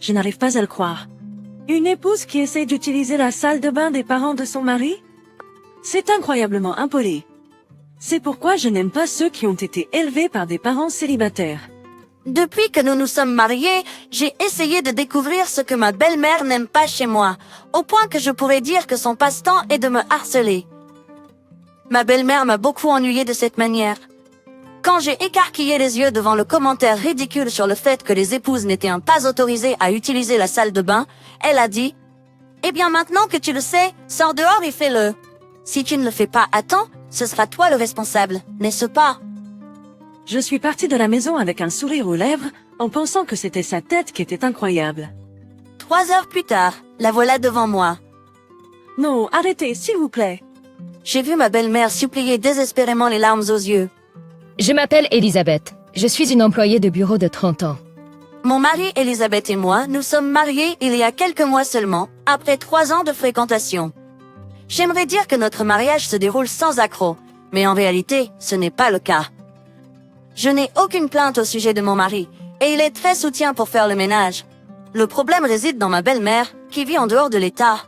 Je n'arrive pas à le croire. Une épouse qui essaie d'utiliser la salle de bain des parents de son mari? C'est incroyablement impoli. C'est pourquoi je n'aime pas ceux qui ont été élevés par des parents célibataires. Depuis que nous nous sommes mariés, j'ai essayé de découvrir ce que ma belle-mère n'aime pas chez moi, au point que je pourrais dire que son passe-temps est de me harceler. Ma belle-mère m'a beaucoup ennuyé de cette manière. Quand j'ai écarquillé les yeux devant le commentaire ridicule sur le fait que les épouses n'étaient pas autorisées à utiliser la salle de bain, elle a dit « Eh bien maintenant que tu le sais, sors dehors et fais-le. Si tu ne le fais pas à temps, ce sera toi le responsable, n'est-ce pas ?» Je suis partie de la maison avec un sourire aux lèvres, en pensant que c'était sa tête qui était incroyable. 3 heures plus tard, la voilà devant moi. Non, arrêtez, s'il vous plaît. J'ai vu ma belle-mère supplier désespérément les larmes aux yeux. Je m'appelle Elisabeth. Je suis une employée de bureau de 30 ans. Mon mari Elisabeth et moi, nous sommes mariés il y a quelques mois seulement, après 3 ans de fréquentation. J'aimerais dire que notre mariage se déroule sans accroc, mais en réalité, ce n'est pas le cas. Je n'ai aucune plainte au sujet de mon mari, et il est très soutien pour faire le ménage. Le problème réside dans ma belle-mère, qui vit en dehors de l'État.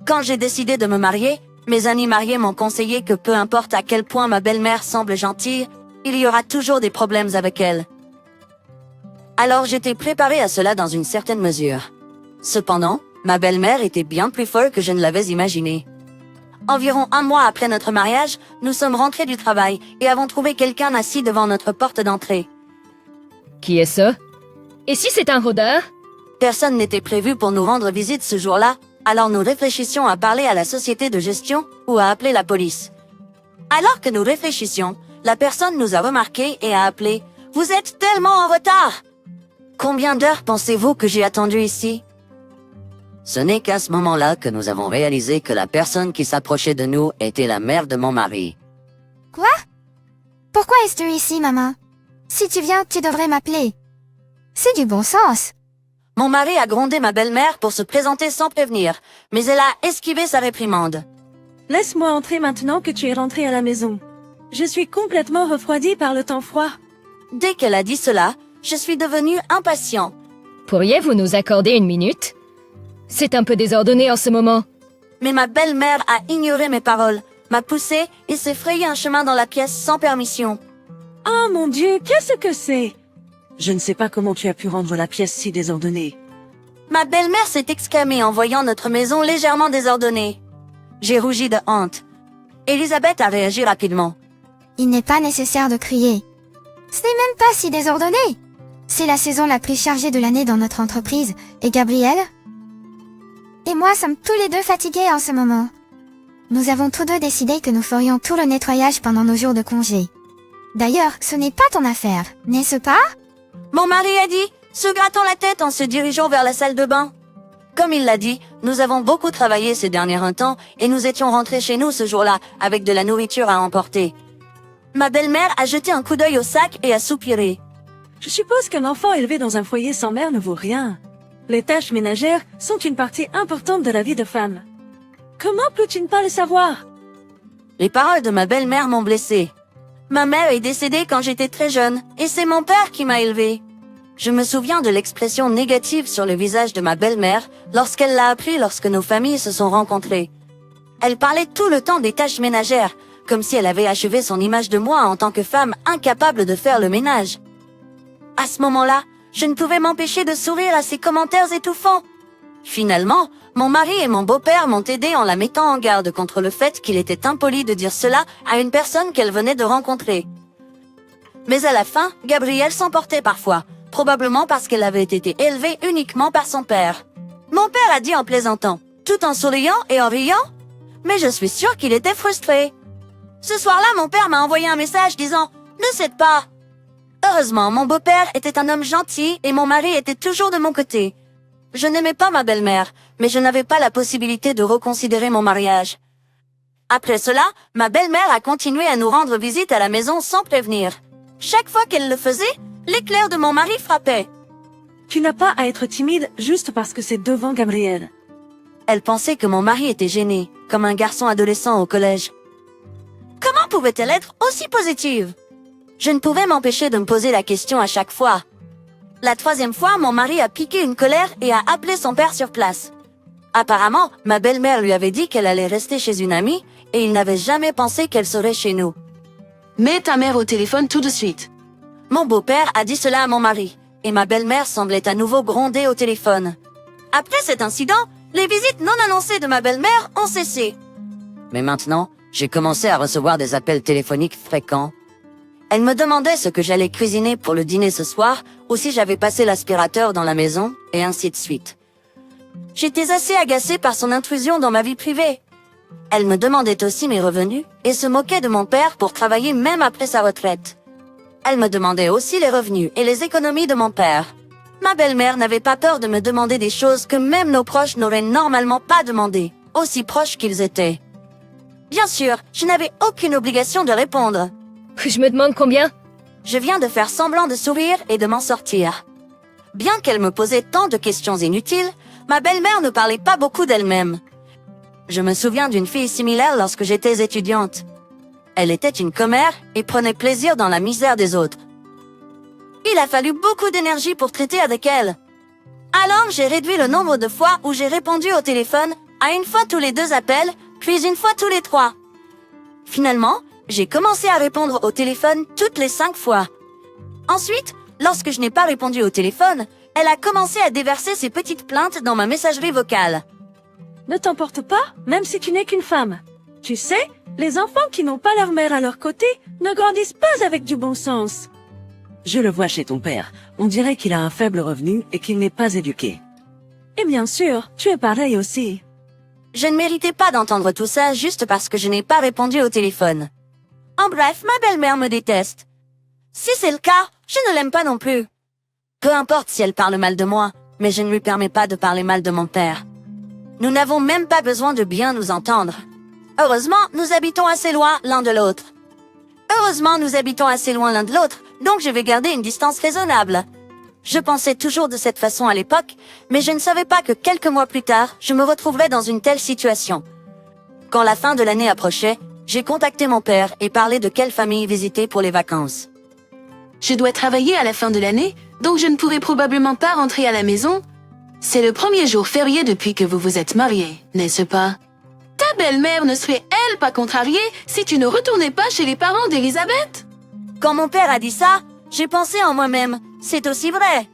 Quand j'ai décidé de me marier, mes amis mariés m'ont conseillé que peu importe à quel point ma belle-mère semble gentille, il y aura toujours des problèmes avec elle. Alors j'étais préparée à cela dans une certaine mesure. Cependant, ma belle-mère était bien plus folle que je ne l'avais imaginé. Environ 1 mois après notre mariage, nous sommes rentrés du travail et avons trouvé quelqu'un assis devant notre porte d'entrée. Qui est ce? Et si c'est un rôdeur? Personne n'était prévu pour nous rendre visite ce jour-là, alors nous réfléchissions à parler à la société de gestion ou à appeler la police. Alors que nous réfléchissions, la personne nous a remarqués et a appelé « Vous êtes tellement en retard !» Combien d'heures pensez-vous que j'ai attendu ici? Ce n'est qu'à ce moment-là que nous avons réalisé que la personne qui s'approchait de nous était la mère de mon mari. Quoi? Pourquoi es-tu ici, maman? Si tu viens, tu devrais m'appeler. C'est du bon sens. Mon mari a grondé ma belle-mère pour se présenter sans prévenir, mais elle a esquivé sa réprimande. Laisse-moi entrer maintenant que tu es rentré à la maison. Je suis complètement refroidie par le temps froid. Dès qu'elle a dit cela, je suis devenue impatient. Pourriez-vous nous accorder 1 minute? C'est un peu désordonné en ce moment. Mais ma belle-mère a ignoré mes paroles, m'a poussé et s'est frayé un chemin dans la pièce sans permission. Oh mon Dieu, qu'est-ce que c'est? Je ne sais pas comment tu as pu rendre la pièce si désordonnée. Ma belle-mère s'est exclamée en voyant notre maison légèrement désordonnée. J'ai rougi de honte. Elisabeth a réagi rapidement. Il n'est pas nécessaire de crier. Ce n'est même pas si désordonné. C'est la saison la plus chargée de l'année dans notre entreprise. Et Gabriel et moi sommes tous les deux fatigués en ce moment. Nous avons tous deux décidé que nous ferions tout le nettoyage pendant nos jours de congé. D'ailleurs, ce n'est pas ton affaire, n'est-ce pas? Mon mari a dit, se grattant la tête en se dirigeant vers la salle de bain. Comme il l'a dit, nous avons beaucoup travaillé ces derniers temps et nous étions rentrés chez nous ce jour-là avec de la nourriture à emporter. Ma belle-mère a jeté un coup d'œil au sac et a soupiré. Je suppose qu'un enfant élevé dans un foyer sans mère ne vaut rien. Les tâches ménagères sont une partie importante de la vie de femme. Comment peux-tu ne pas le savoir? Les paroles de ma belle-mère m'ont blessée. Ma mère est décédée quand j'étais très jeune, et c'est mon père qui m'a élevée. Je me souviens de l'expression négative sur le visage de ma belle-mère lorsqu'elle l'a appris lorsque nos familles se sont rencontrées. Elle parlait tout le temps des tâches ménagères, comme si elle avait achevé son image de moi en tant que femme incapable de faire le ménage. À ce moment-là, je ne pouvais m'empêcher de sourire à ses commentaires étouffants. Finalement, mon mari et mon beau-père m'ont aidé en la mettant en garde contre le fait qu'il était impoli de dire cela à une personne qu'elle venait de rencontrer. Mais à la fin, Gabrielle s'emportait parfois, probablement parce qu'elle avait été élevée uniquement par son père. Mon père a dit en plaisantant, tout en souriant et en riant, mais je suis sûre qu'il était frustré. Ce soir-là, mon père m'a envoyé un message disant « Ne cède pas ». Heureusement, mon beau-père était un homme gentil et mon mari était toujours de mon côté. Je n'aimais pas ma belle-mère, mais je n'avais pas la possibilité de reconsidérer mon mariage. Après cela, ma belle-mère a continué à nous rendre visite à la maison sans prévenir. Chaque fois qu'elle le faisait, l'éclair de mon mari frappait. Tu n'as pas à être timide juste parce que c'est devant Gabriel. Elle pensait que mon mari était gêné, comme un garçon adolescent au collège. Comment pouvait-elle être aussi positive? Je ne pouvais m'empêcher de me poser la question à chaque fois. La troisième fois, mon mari a piqué une colère et a appelé son père sur place. Apparemment, ma belle-mère lui avait dit qu'elle allait rester chez une amie et il n'avait jamais pensé qu'elle serait chez nous. Mets ta mère au téléphone tout de suite. Mon beau-père a dit cela à mon mari, et ma belle-mère semblait à nouveau gronder au téléphone. Après cet incident, les visites non annoncées de ma belle-mère ont cessé. Mais maintenant, j'ai commencé à recevoir des appels téléphoniques fréquents. Elle me demandait ce que j'allais cuisiner pour le dîner ce soir, ou si j'avais passé l'aspirateur dans la maison, et ainsi de suite. J'étais assez agacée par son intrusion dans ma vie privée. Elle me demandait aussi mes revenus, et se moquait de mon père pour travailler même après sa retraite. Elle me demandait aussi les revenus et les économies de mon père. Ma belle-mère n'avait pas peur de me demander des choses que même nos proches n'auraient normalement pas demandées, aussi proches qu'ils étaient. Bien sûr, je n'avais aucune obligation de répondre. Je me demande combien? Je viens de faire semblant de sourire et de m'en sortir. Bien qu'elle me posait tant de questions inutiles, ma belle-mère ne parlait pas beaucoup d'elle-même. Je me souviens d'une fille similaire lorsque j'étais étudiante. Elle était une commère et prenait plaisir dans la misère des autres. Il a fallu beaucoup d'énergie pour traiter avec elle. Alors j'ai réduit le nombre de fois où j'ai répondu au téléphone à une fois tous les 2 appels, puis une fois tous les 3. Finalement, j'ai commencé à répondre au téléphone toutes les 5 fois. Ensuite, lorsque je n'ai pas répondu au téléphone, elle a commencé à déverser ses petites plaintes dans ma messagerie vocale. Ne t'emporte pas, même si tu n'es qu'une femme. Tu sais, les enfants qui n'ont pas leur mère à leur côté ne grandissent pas avec du bon sens. Je le vois chez ton père. On dirait qu'il a un faible revenu et qu'il n'est pas éduqué. Et bien sûr, tu es pareil aussi. Je ne méritais pas d'entendre tout ça juste parce que je n'ai pas répondu au téléphone. En bref, ma belle-mère me déteste. Si c'est le cas, je ne l'aime pas non plus. Peu importe si elle parle mal de moi, mais je ne lui permets pas de parler mal de mon père. Nous n'avons même pas besoin de bien nous entendre. Heureusement, nous habitons assez loin l'un de l'autre. Donc je vais garder une distance raisonnable. Je pensais toujours de cette façon à l'époque, mais je ne savais pas que quelques mois plus tard, je me retrouverais dans une telle situation. Quand la fin de l'année approchait, j'ai contacté mon père et parlé de quelle famille visiter pour les vacances. Je dois travailler à la fin de l'année, donc je ne pourrai probablement pas rentrer à la maison. C'est le premier jour férié depuis que vous vous êtes mariés, n'est-ce pas? Ta belle-mère ne serait, elle, pas contrariée si tu ne retournais pas chez les parents d'Elisabeth? Quand mon père a dit ça, j'ai pensé en moi-même, c'est aussi vrai.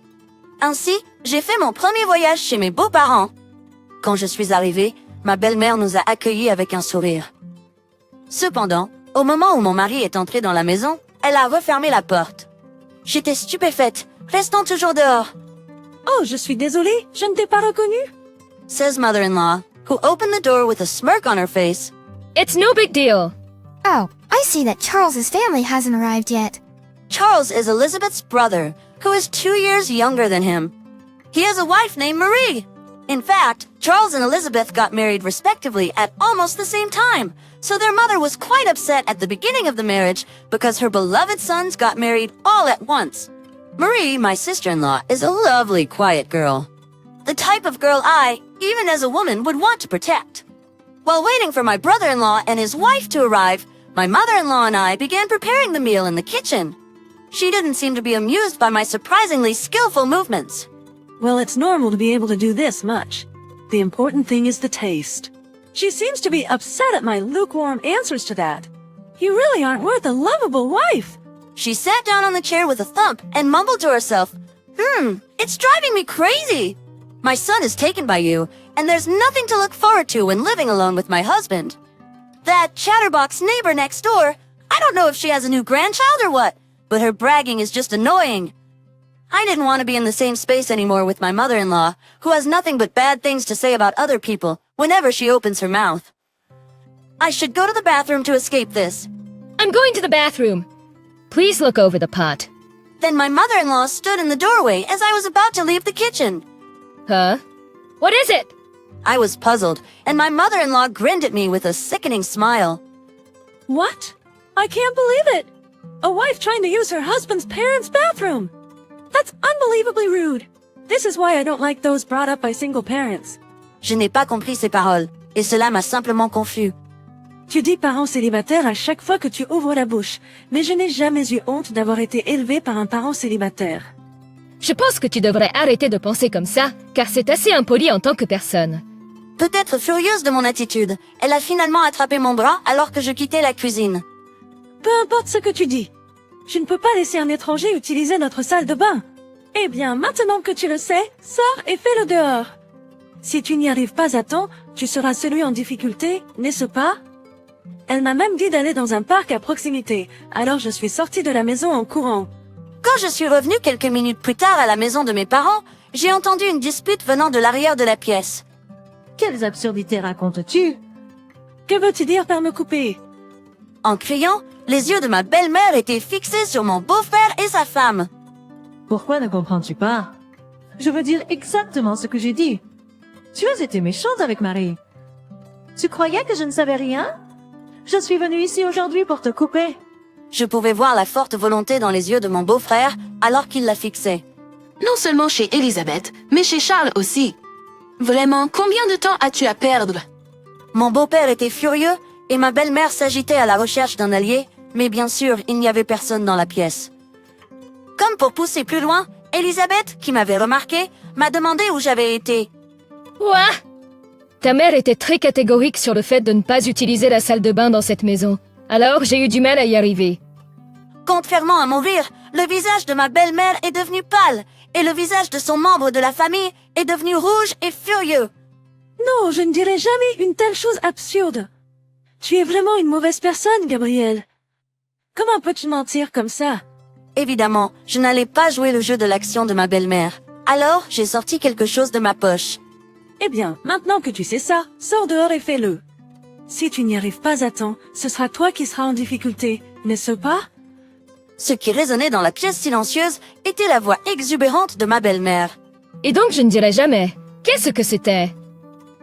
Ainsi, j'ai fait mon premier voyage chez mes beaux-parents. Quand je suis arrivée, ma belle-mère nous a accueillis avec un sourire. Cependant, au moment où mon mari est entré dans la maison, elle a refermé la porte. J'étais stupéfaite, restant toujours dehors, Oh, je suis désolée, je ne t'ai pas reconnu. says mother-in-law, who opened the door with a smirk on her face. It's no big deal. Oh, I see that Charles's family hasn't arrived yet. Charles is Elizabeth's brother, who is 2 years younger than him. He has a wife named Marie. In fact, Charles and Elizabeth got married respectively at almost the same time, so their mother was quite upset at the beginning of the marriage because her beloved sons got married all at once. Marie, my sister-in-law, is a lovely, quiet girl. The type of girl I, even as a woman, would want to protect. While waiting for my brother-in-law and his wife to arrive, my mother-in-law and I began preparing the meal in the kitchen. She didn't seem to be amused by my surprisingly skillful movements. Well, it's normal to be able to do this much. The important thing is the taste. She seems to be upset at my lukewarm answers to that. You really aren't worth a lovable wife. She sat down on the chair with a thump and mumbled to herself, it's driving me crazy. My son is taken by you, and there's nothing to look forward to when living alone with my husband. That chatterbox neighbor next door, I don't know if she has a new grandchild or what, but her bragging is just annoying. I didn't want to be in the same space anymore with my mother-in-law, who has nothing but bad things to say about other people whenever she opens her mouth. I should go to the bathroom to escape this. I'm going to the bathroom. Please look over the pot. Then my mother-in-law stood in the doorway as I was about to leave the kitchen. Huh? What is it? I was puzzled, and my mother-in-law grinned at me with a sickening smile. What? I can't believe it. A wife trying to use her husband's parents' bathroom. That's unbelievably rude. This is why I don't like those brought up by single parents. Je n'ai pas compris ces paroles, et cela m'a simplement confus. Tu dis parent célibataire à chaque fois que tu ouvres la bouche, mais je n'ai jamais eu honte d'avoir été élevée par un parent célibataire. Je pense que tu devrais arrêter de penser comme ça, car c'est assez impoli en tant que personne. Peut-être furieuse de mon attitude, elle a finalement attrapé mon bras alors que je quittais la cuisine. Peu importe ce que tu dis. Je ne peux pas laisser un étranger utiliser notre salle de bain. Eh bien, maintenant que tu le sais, sors et fais-le dehors. Si tu n'y arrives pas à temps, tu seras celui en difficulté, n'est-ce pas? Elle m'a même dit d'aller dans un parc à proximité, alors je suis sortie de la maison en courant. Quand je suis revenue quelques minutes plus tard à la maison de mes parents, j'ai entendu une dispute venant de l'arrière de la pièce. Quelles absurdités racontes-tu? Que veux-tu dire par me couper? En criant, les yeux de ma belle-mère étaient fixés sur mon beau-frère et sa femme. Pourquoi ne comprends-tu pas? Je veux dire exactement ce que j'ai dit. Tu as été méchante avec Marie. Tu croyais que je ne savais rien? Je suis venue ici aujourd'hui pour te couper. Je pouvais voir la forte volonté dans les yeux de mon beau-frère alors qu'il la fixait. Non seulement chez Elisabeth, mais chez Charles aussi. Vraiment, combien de temps as-tu à perdre? Mon beau-père était furieux et ma belle-mère s'agitait à la recherche d'un allié, mais bien sûr, il n'y avait personne dans la pièce. Comme pour pousser plus loin, Elisabeth, qui m'avait remarqué, m'a demandé où j'avais été. Ouah! Ta mère était très catégorique sur le fait de ne pas utiliser la salle de bain dans cette maison. Alors j'ai eu du mal à y arriver. Contrairement à mon rire, le visage de ma belle-mère est devenu pâle et le visage de son membre de la famille est devenu rouge et furieux. Non, je ne dirai jamais une telle chose absurde. Tu es vraiment une mauvaise personne, Gabriel. Comment peux-tu mentir comme ça? Évidemment, je n'allais pas jouer le jeu de l'action de ma belle-mère. Alors, j'ai sorti quelque chose de ma poche. Eh bien, maintenant que tu sais ça, sors dehors et fais-le. Si tu n'y arrives pas à temps, ce sera toi qui seras en difficulté, n'est-ce pas? Ce qui résonnait dans la pièce silencieuse était la voix exubérante de ma belle-mère. Et donc je ne dirai jamais. Qu'est-ce que c'était?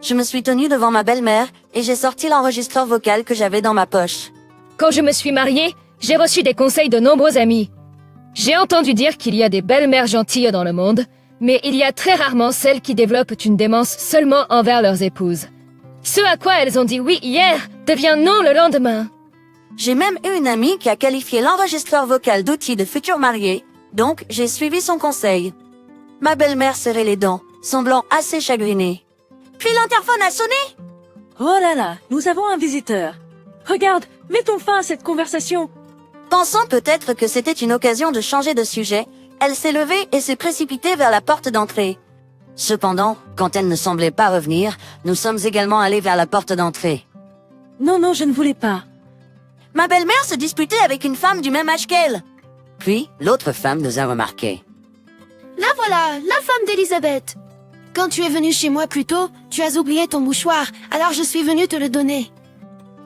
Je me suis tenue devant ma belle-mère et j'ai sorti l'enregistreur vocal que j'avais dans ma poche. Quand je me suis mariée, j'ai reçu des conseils de nombreux amis. J'ai entendu dire qu'il y a des belles-mères gentilles dans le monde, mais il y a très rarement celles qui développent une démence seulement envers leurs épouses. Ce à quoi elles ont dit oui hier devient non le lendemain. J'ai même eu une amie qui a qualifié l'enregistreur vocal d'outil de futur marié, donc j'ai suivi son conseil. Ma belle-mère serrait les dents, semblant assez chagrinée. Puis l'interphone a sonné. Oh là là, nous avons un visiteur. Regarde, mettons fin à cette conversation. Pensant peut-être que c'était une occasion de changer de sujet, elle s'est levée et s'est précipitée vers la porte d'entrée. Cependant, quand elle ne semblait pas revenir, nous sommes également allés vers la porte d'entrée. Non, non, je ne voulais pas. Ma belle-mère se disputait avec une femme du même âge qu'elle. Puis, l'autre femme nous a remarqué. La voilà, la femme d'Elisabeth. Quand tu es venue chez moi plus tôt, tu as oublié ton mouchoir, alors je suis venue te le donner.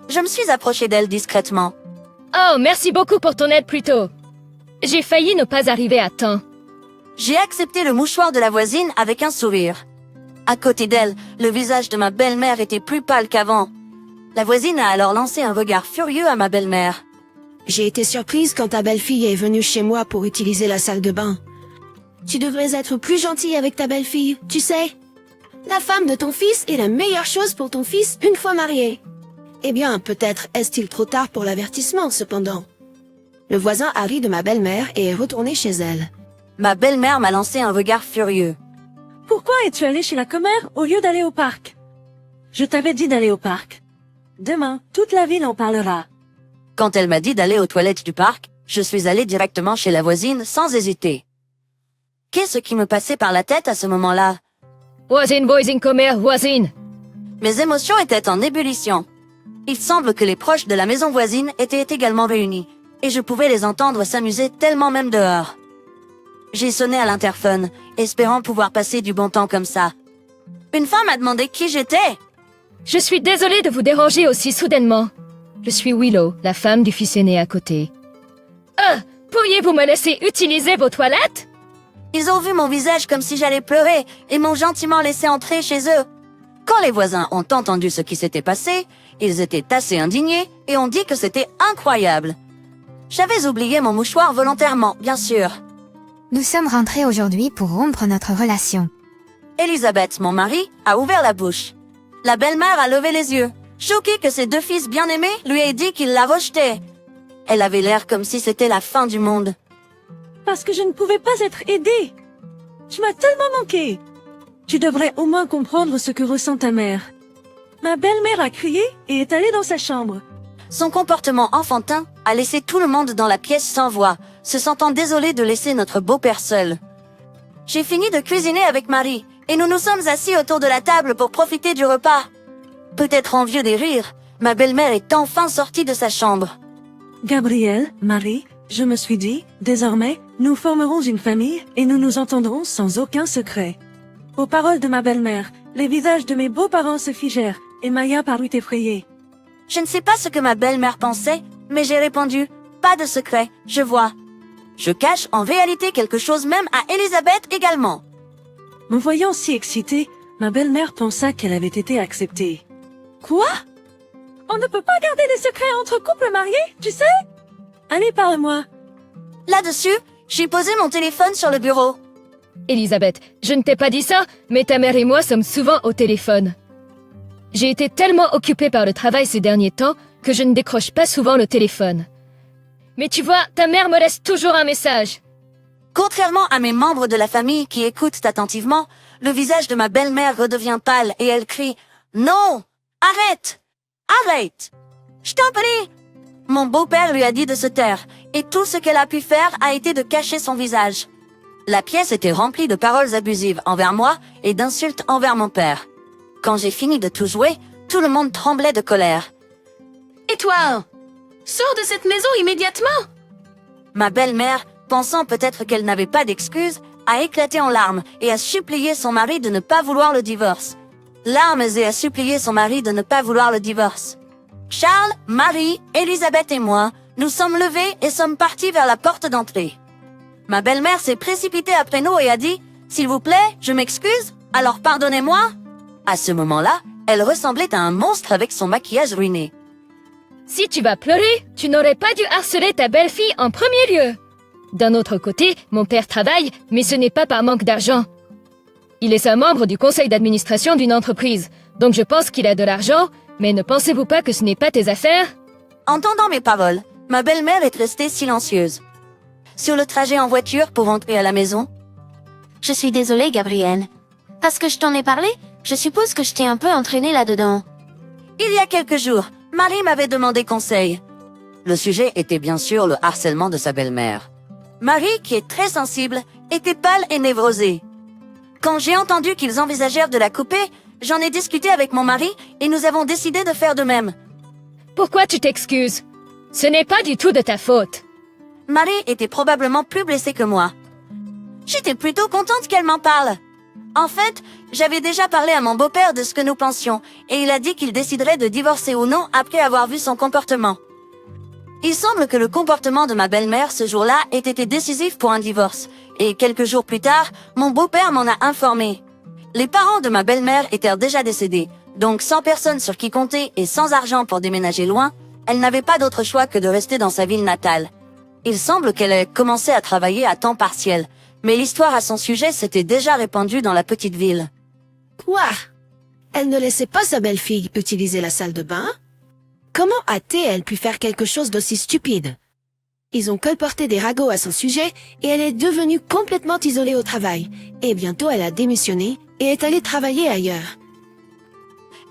Je me suis approchée d'elle discrètement. Oh, merci beaucoup pour ton aide plus tôt. J'ai failli ne pas arriver à temps. J'ai accepté le mouchoir de la voisine avec un sourire. À côté d'elle, le visage de ma belle-mère était plus pâle qu'avant. La voisine a alors lancé un regard furieux à ma belle-mère. J'ai été surprise quand ta belle-fille est venue chez moi pour utiliser la salle de bain. Tu devrais être plus gentille avec ta belle-fille, tu sais. La femme de ton fils est la meilleure chose pour ton fils une fois marié. Eh bien, peut-être est-il trop tard pour l'avertissement, cependant. Le voisin a ri de ma belle-mère et est retourné chez elle. Ma belle-mère m'a lancé un regard furieux. Pourquoi es-tu allé chez la commère au lieu d'aller au parc? Je t'avais dit d'aller au parc. Demain, toute la ville en parlera. Quand elle m'a dit d'aller aux toilettes du parc, je suis allée directement chez la voisine sans hésiter. Qu'est-ce qui me passait par la tête à ce moment-là? Voisine, voisine, commère, voisine. Mes émotions étaient en ébullition. Il semble que les proches de la maison voisine étaient également réunis, et je pouvais les entendre s'amuser tellement même dehors. J'ai sonné à l'interphone, espérant pouvoir passer du bon temps comme ça. Une femme a demandé qui j'étais. Je suis désolée de vous déranger aussi soudainement. Je suis Willow, la femme du fils aîné à côté. Pourriez-vous me laisser utiliser vos toilettes? Ils ont vu mon visage comme si j'allais pleurer et m'ont gentiment laissé entrer chez eux. Quand les voisins ont entendu ce qui s'était passé, ils étaient assez indignés et ont dit que c'était incroyable. J'avais oublié mon mouchoir volontairement, bien sûr. Nous sommes rentrés aujourd'hui pour rompre notre relation. Elisabeth, mon mari, a ouvert la bouche. La belle-mère a levé les yeux, choquée que ses deux fils bien-aimés lui aient dit qu'ils la rejetaient. Elle avait l'air comme si c'était la fin du monde. Parce que je ne pouvais pas être aidée. Tu m'as tellement manqué. Tu devrais au moins comprendre ce que ressent ta mère. Ma belle-mère a crié et est allée dans sa chambre. Son comportement enfantin a laissé tout le monde dans la pièce sans voix, se sentant désolé de laisser notre beau-père seul. J'ai fini de cuisiner avec Marie, et nous nous sommes assis autour de la table pour profiter du repas. Peut-être envieux des rires, ma belle-mère est enfin sortie de sa chambre. Gabriel, Marie, je me suis dit, désormais, nous formerons une famille et nous nous entendrons sans aucun secret. Aux paroles de ma belle-mère, les visages de mes beaux-parents se figèrent, et Maya parut effrayée. Je ne sais pas ce que ma belle-mère pensait, mais j'ai répondu, pas de secret, je vois. Je cache en réalité quelque chose même à Elisabeth également. Me voyant si excitée, ma belle-mère pensa qu'elle avait été acceptée. Quoi? On ne peut pas garder des secrets entre couples mariés, tu sais? Allez, parle-moi. Là-dessus, j'ai posé mon téléphone sur le bureau. Elisabeth, je ne t'ai pas dit ça, mais ta mère et moi sommes souvent au téléphone. J'ai été tellement occupée par le travail ces derniers temps que je ne décroche pas souvent le téléphone. Mais tu vois, ta mère me laisse toujours un message. Contrairement à mes membres de la famille qui écoutent attentivement, le visage de ma belle-mère redevient pâle et elle crie « Non! Arrête! Arrête! Je t'en prie !» Mon beau-père lui a dit de se taire, et tout ce qu'elle a pu faire a été de cacher son visage. La pièce était remplie de paroles abusives envers moi et d'insultes envers mon père. Quand j'ai fini de tout jouer, tout le monde tremblait de colère. Et toi? Sors de cette maison immédiatement! Ma belle-mère, pensant peut-être qu'elle n'avait pas d'excuses, a éclaté en larmes et a supplié son mari de ne pas vouloir le divorce. Larmes et a supplié son mari de ne pas vouloir le divorce. Charles, Marie, Elisabeth et moi, nous sommes levés et sommes partis vers la porte d'entrée. Ma belle-mère s'est précipitée après nous et a dit « S'il vous plaît, je m'excuse, alors pardonnez-moi ». À ce moment-là, elle ressemblait à un monstre avec son maquillage ruiné. Si tu vas pleurer, tu n'aurais pas dû harceler ta belle-fille en premier lieu. D'un autre côté, mon père travaille, mais ce n'est pas par manque d'argent. Il est un membre du conseil d'administration d'une entreprise, donc je pense qu'il a de l'argent, mais ne pensez-vous pas que ce n'est pas tes affaires? Entendant mes paroles, ma belle-mère est restée silencieuse. Sur le trajet en voiture pour rentrer à la maison, « Je suis désolée, Gabrielle. Parce que je t'en ai parlé, je suppose que je t'ai un peu entraîné là-dedans. » il y a quelques jours, Marie m'avait demandé conseil. Le sujet était bien sûr le harcèlement de sa belle-mère. Marie, qui est très sensible, était pâle et névrosée. Quand j'ai entendu qu'ils envisagèrent de la couper, j'en ai discuté avec mon mari et nous avons décidé de faire de même. Pourquoi tu t'excuses? Ce n'est pas du tout de ta faute. Marie était probablement plus blessée que moi. J'étais plutôt contente qu'elle m'en parle. En fait, j'avais déjà parlé à mon beau-père de ce que nous pensions, et il a dit qu'il déciderait de divorcer ou non après avoir vu son comportement. Il semble que le comportement de ma belle-mère ce jour-là ait été décisif pour un divorce, et quelques jours plus tard, mon beau-père m'en a informé. Les parents de ma belle-mère étaient déjà décédés, donc sans personne sur qui compter et sans argent pour déménager loin, elle n'avait pas d'autre choix que de rester dans sa ville natale. Il semble qu'elle ait commencé à travailler à temps partiel, mais l'histoire à son sujet s'était déjà répandue dans la petite ville. Quoi? Elle ne laissait pas sa belle-fille utiliser la salle de bain? Comment a-t-elle pu faire quelque chose d'aussi stupide? Ils ont colporté des ragots à son sujet et elle est devenue complètement isolée au travail. Et bientôt elle a démissionné et est allée travailler ailleurs.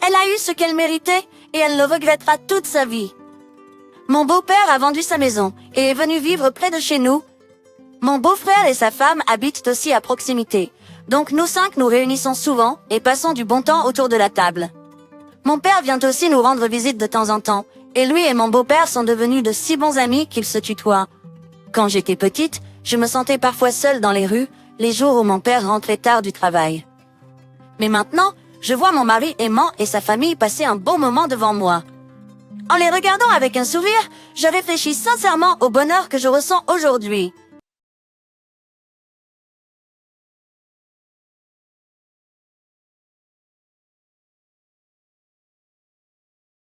Elle a eu ce qu'elle méritait et elle le regrettera toute sa vie. Mon beau-père a vendu sa maison et est venu vivre près de chez nous. Mon beau-frère et sa femme habitent aussi à proximité. Donc nous 5 nous réunissons souvent et passons du bon temps autour de la table. Mon père vient aussi nous rendre visite de temps en temps, et lui et mon beau-père sont devenus de si bons amis qu'ils se tutoient. Quand j'étais petite, je me sentais parfois seule dans les rues, les jours où mon père rentrait tard du travail. Mais maintenant, je vois mon mari aimant et sa famille passer un bon moment devant moi. En les regardant avec un sourire, je réfléchis sincèrement au bonheur que je ressens aujourd'hui.